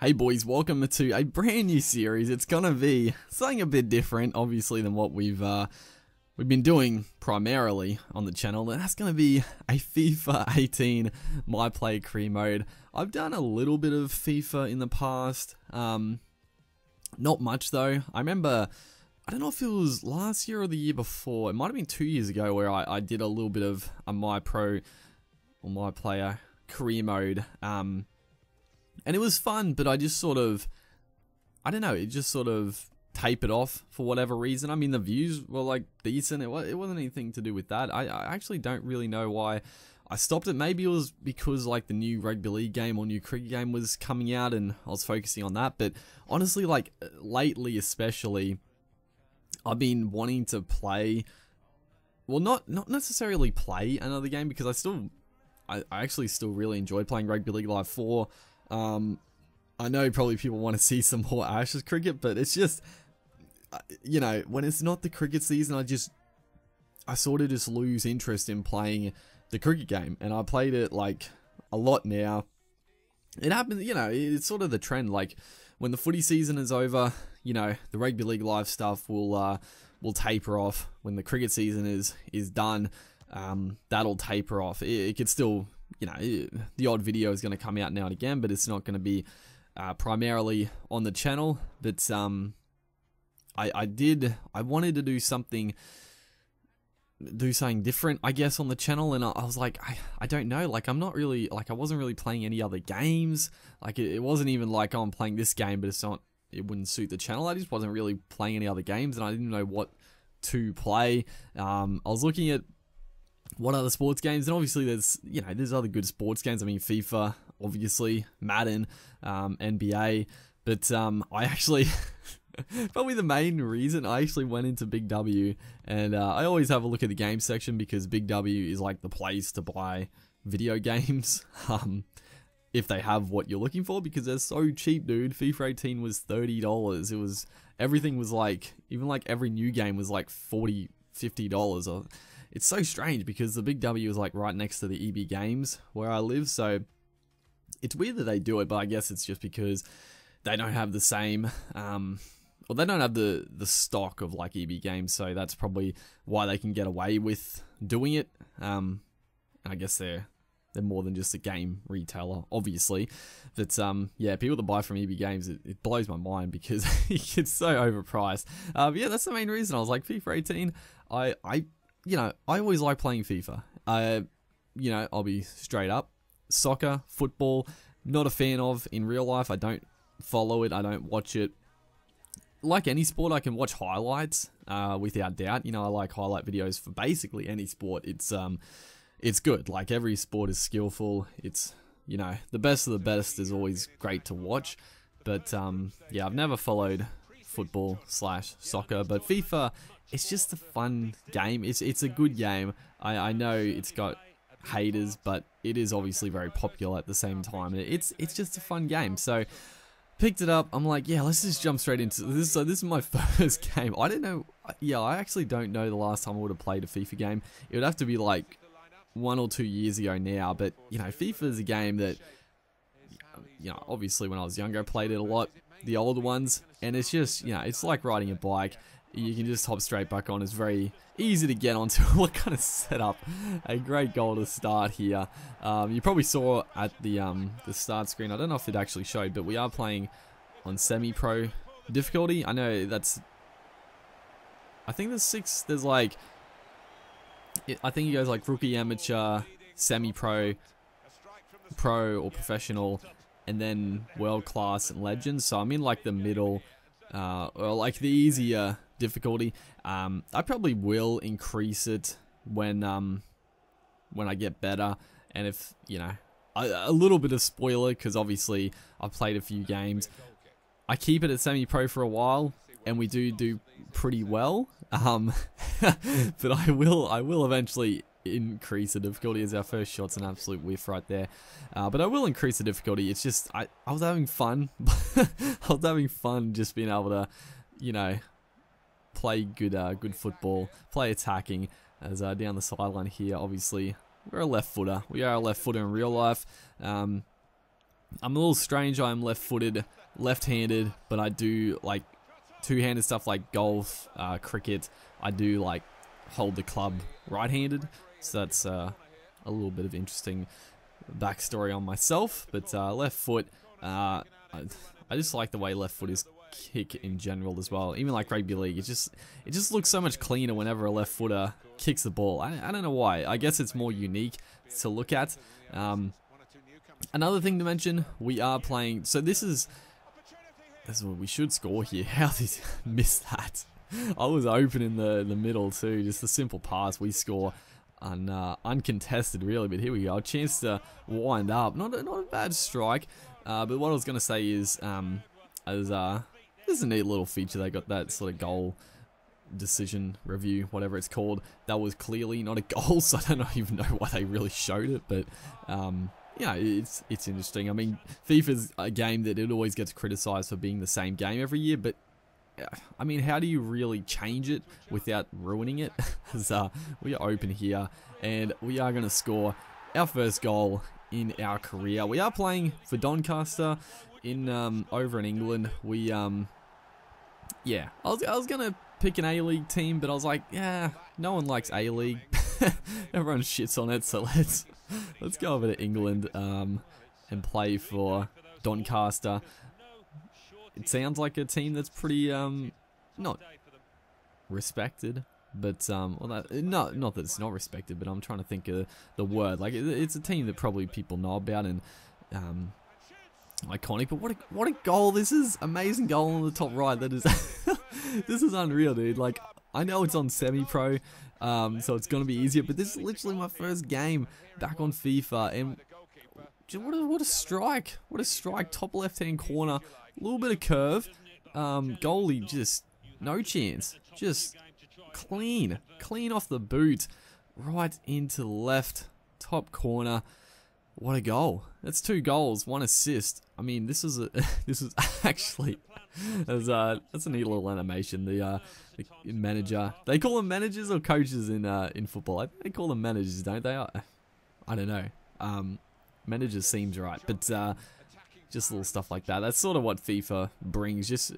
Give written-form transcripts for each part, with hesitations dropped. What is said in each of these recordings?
Hey boys, welcome to a brand new series. It's gonna be something a bit different, obviously, than what we've been doing primarily on the channel, and that's gonna be a FIFA 18 My Player Career Mode. I've done a little bit of FIFA in the past, not much though. I remember, I don't know if it was last year or the year before, it might have been 2 years ago, where I did a little bit of a My Player Career Mode, and it was fun, but I just sort of, I don't know, it just sort of tapered off for whatever reason. I mean, the views were like decent. It wasn't anything to do with that. I actually don't really know why I stopped it. Maybe it was because like the new rugby league game or new cricket game was coming out and I was focusing on that. But honestly, like lately especially, I've been wanting to play, well, not necessarily play another game, because I actually still really enjoyed playing Rugby League Live 4. I know probably people want to see some more Ashes cricket, but it's just, you know, when it's not the cricket season, I sort of just lose interest in playing the cricket game, and I played it like a lot now. It happens, you know, it's sort of the trend, like when the footy season is over, you know, the Rugby League Live stuff will taper off. When the cricket season is done, that'll taper off. It could still, you know, the odd video is going to come out now and again, but it's not going to be primarily on the channel. But I wanted to do something different, I guess, on the channel, and I was like, I don't know, like I'm not really, like I wasn't really playing any other games. Like it wasn't even like, oh, I'm playing this game, but it wouldn't suit the channel. I just wasn't really playing any other games, and I didn't know what to play. I was looking at what other sports games, and obviously there's other good sports games. I mean, FIFA, obviously, Madden, NBA, but I actually probably the main reason I actually went into Big W, and I always have a look at the game section, because Big W is like the place to buy video games, if they have what you're looking for, because they're so cheap, dude. FIFA 18 was $30. Everything was like, even like every new game was like $40, $50, or it's so strange, because the Big W is like right next to the EB Games where I live, so it's weird that they do it, but I guess it's just because they don't have the same, or they don't have the stock of like EB Games, so that's probably why they can get away with doing it. I guess they're more than just a game retailer, obviously, but yeah, people that buy from EB Games, it blows my mind, because it's so overpriced. But yeah, that's the main reason. I was like, FIFA 18, you know, I always like playing FIFA. You know, I'll be straight up. Soccer, football, not a fan of in real life. I don't follow it. I don't watch it. Like any sport, I can watch highlights, without doubt. You know, I like highlight videos for basically any sport. It's good. Like, every sport is skillful. It's, you know, the best of the best is always great to watch. But, yeah, I've never followed football/soccer, but FIFA, it's just a fun game. It's a good game. I know it's got haters, but it is obviously very popular at the same time. It's just a fun game. So picked it up. I'm like, yeah, let's just jump straight into this. So this is my first game. I don't know. Yeah, I actually don't know the last time I would have played a FIFA game. It would have to be like 1 or 2 years ago now. But you know, FIFA is a game that, you know, obviously when I was younger, I played it a lot. The older ones, and it's just, you know, it's like riding a bike. You can just hop straight back on. It's very easy to get onto. What kind of setup? A great goal to start here. You probably saw at the start screen, I don't know if it actually showed, but we are playing on semi-pro difficulty. I know that's, I think there's like, I think it goes like rookie, amateur, semi-pro, pro or professional, and then world class and legend. So I'm in like the middle, or like the easier difficulty. I probably will increase it when I get better, and if, you know, a little bit of spoiler, because obviously I've played a few games. I keep it at semi-pro for a while, and we do pretty well. But I will eventually increase the difficulty, as our first shot's an absolute whiff right there. But I will increase the difficulty. It's just, I was having fun. I was having fun just being able to, you know, play good football, play attacking. As down the sideline here, obviously we're a left footer. We are a left footer in real life. I'm a little strange. I'm left-footed, left-handed, but I do like two-handed stuff like golf, cricket. I do like hold the club right-handed, so that's a little bit of interesting backstory on myself. But left foot, I just like the way left foot is kick in general as well. Even like rugby league, it just looks so much cleaner whenever a left footer kicks the ball. I don't know why. I guess it's more unique to look at. Another thing to mention, we are playing. So this is what we should score here. How did I miss that? I was open in the middle too. Just a simple pass. We score uncontested really. But here we go. A chance to wind up. Not a bad strike. But what I was gonna say is, this is a neat little feature. They got that sort of goal decision review, whatever it's called. That was clearly not a goal, so I don't even know why they really showed it. But yeah, it's interesting. I mean, FIFA's a game that it always gets criticized for being the same game every year, but I mean, how do you really change it without ruining it? As we are open here, and we are going to score our first goal in our career. We are playing for Doncaster in over in England. We yeah, I was gonna pick an A-League team, but I was like, yeah, no one likes A-League. Everyone shits on it, so let's go over to England and play for Doncaster. It sounds like a team that's pretty not respected, but well, not that it's not respected, but I'm trying to think of the word. Like it's a team that probably people know about and iconic. But what a goal! This is amazing goal on the top right. That is this is unreal, dude. Like I know it's on semi-pro, so it's gonna be easier. But this is literally my first game back on FIFA, and what a strike! What a strike! Top left-hand corner, a little bit of curve. Goalie just no chance. Just clean off the boot, right into the left top corner. What a goal! That's 2 goals, 1 assist. I mean, this is actually that's a neat little animation. The manager, they call them managers or coaches in football. I think they call them managers, don't they? I don't know. Managers seems right, but just little stuff like that. That's sort of what FIFA brings. Just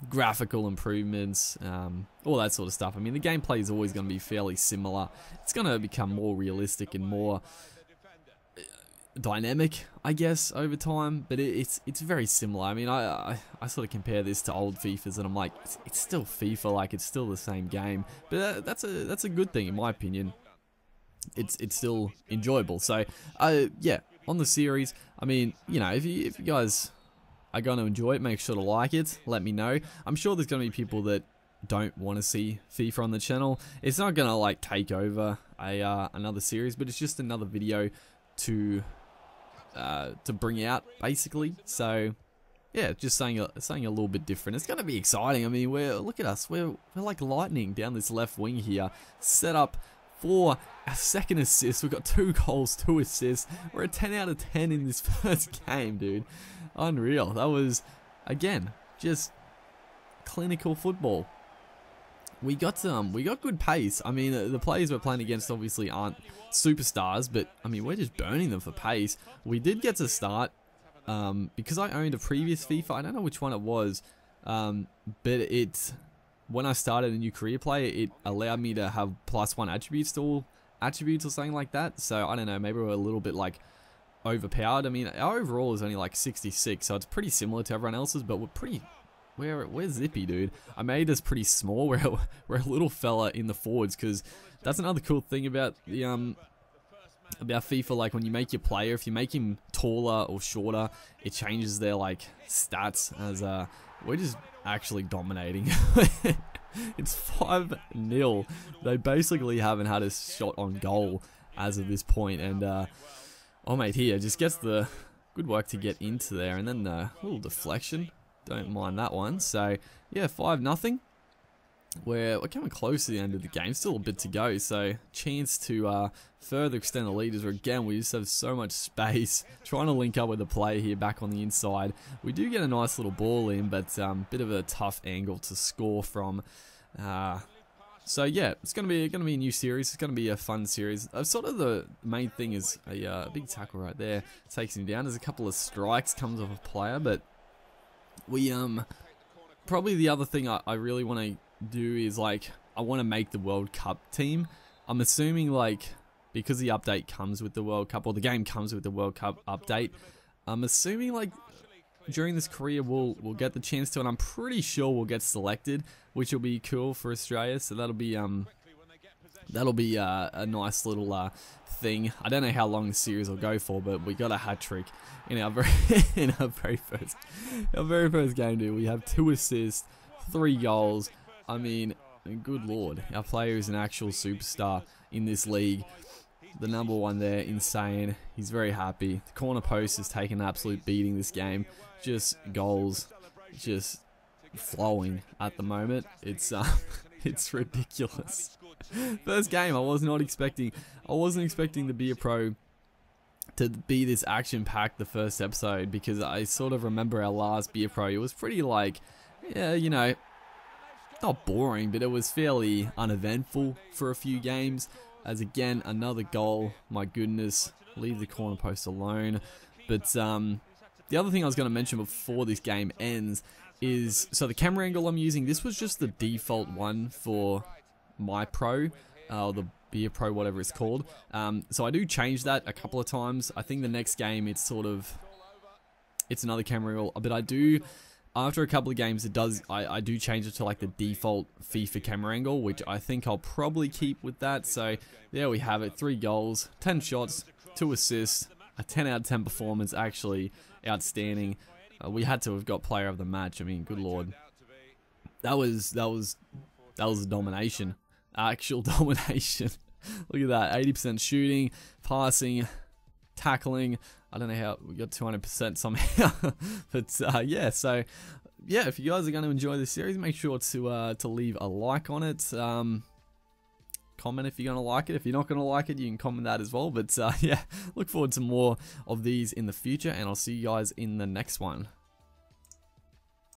graphical improvements, all that sort of stuff. I mean, the gameplay is always going to be fairly similar. It's going to become more realistic and more dynamic, I guess, over time, but it's very similar. I mean, I sort of compare this to old FIFAs, and I'm like, it's still FIFA, like it's still the same game. But that's a good thing in my opinion. It's still enjoyable. So yeah, on the series, I mean, if you guys are going to enjoy it, make sure to like it. Let me know. I'm sure there's going to be people that don't want to see FIFA on the channel. It's not going to like take over another series, but it's just another video to bring out basically. So yeah, just saying a little bit different. It's going to be exciting. I mean, look at us. We're like lightning down this left wing here, set up for a second assist. We've got 2 goals, 2 assists. We're a 10 out of 10 in this first game, dude. Unreal. That was, again, just clinical football. We got good pace. I mean, the players we're playing against obviously aren't superstars, but I mean, we're just burning them for pace. We did get to start because I owned a previous FIFA. I don't know which one it was, but when I started a new career player, it allowed me to have +1 attributes to all attributes or something like that. So I don't know, maybe we're a little bit like overpowered. I mean, our overall is only like 66, so it's pretty similar to everyone else's, but we're zippy, dude. I made us pretty small. We're a little fella in the forwards, because that's another cool thing about the about FIFA. Like when you make your player, if you make him taller or shorter, it changes their like stats. As we're just actually dominating. It's 5-0. They basically haven't had a shot on goal as of this point, and oh mate, here just gets the good work to get into there, and then a little deflection. Don't mind that one. So yeah, 5-0. We're coming close to the end of the game. Still a bit to go, so chance to further extend the lead. As again, we just have so much space. Trying to link up with the player here back on the inside. We do get a nice little ball in, but bit of a tough angle to score from. So yeah, it's gonna be a new series. It's gonna be a fun series. Sort of the main thing is a big tackle right there takes him down. There's a couple of strikes comes off a player, but we probably the other thing I really want to do is like I want to make the World Cup team. I'm assuming like because the update comes with the World Cup, or the game comes with the World Cup update. I'm assuming like during this career we'll get the chance to, and I'm pretty sure we'll get selected, which will be cool for Australia. So that'll be a nice little thing. I don't know how long the series will go for, but we got a hat trick in our very first game, dude. We have 2 assists, 3 goals. I mean, good lord, our player is an actual superstar in this league. The number 1 there, insane. He's very happy. The corner post has taken an absolute beating this game. Just goals, just flowing at the moment. It's it's ridiculous. First game, I wasn't expecting the Beer Pro to be this action-packed the first episode, because I sort of remember our last Beer Pro. It was pretty like, yeah, you know, not boring, but it was fairly uneventful for a few games. As again, another goal. My goodness, leave the corner post alone. But the other thing I was going to mention before this game ends is, so the camera angle I'm using, this was just the default one for my Pro, or the Beer Pro, whatever it's called. So I do change that a couple of times. I think the next game it's another camera angle, but I do, after a couple of games, I do change it to like the default FIFA camera angle, which I think I'll probably keep with that. So there we have it, 3 goals, 10 shots, 2 assists, a 10 out of 10 performance, actually outstanding. We had to have got player of the match. I mean, good lord, that was a domination, actual domination. Look at that, 80% shooting, passing, tackling. I don't know how we got 200% somehow, but yeah. So yeah, if you guys are going to enjoy this series, make sure to leave a like on it. Comment if you're going to like it. If you're not going to like it, you can comment that as well. But yeah, look forward to more of these in the future, and I'll see you guys in the next one.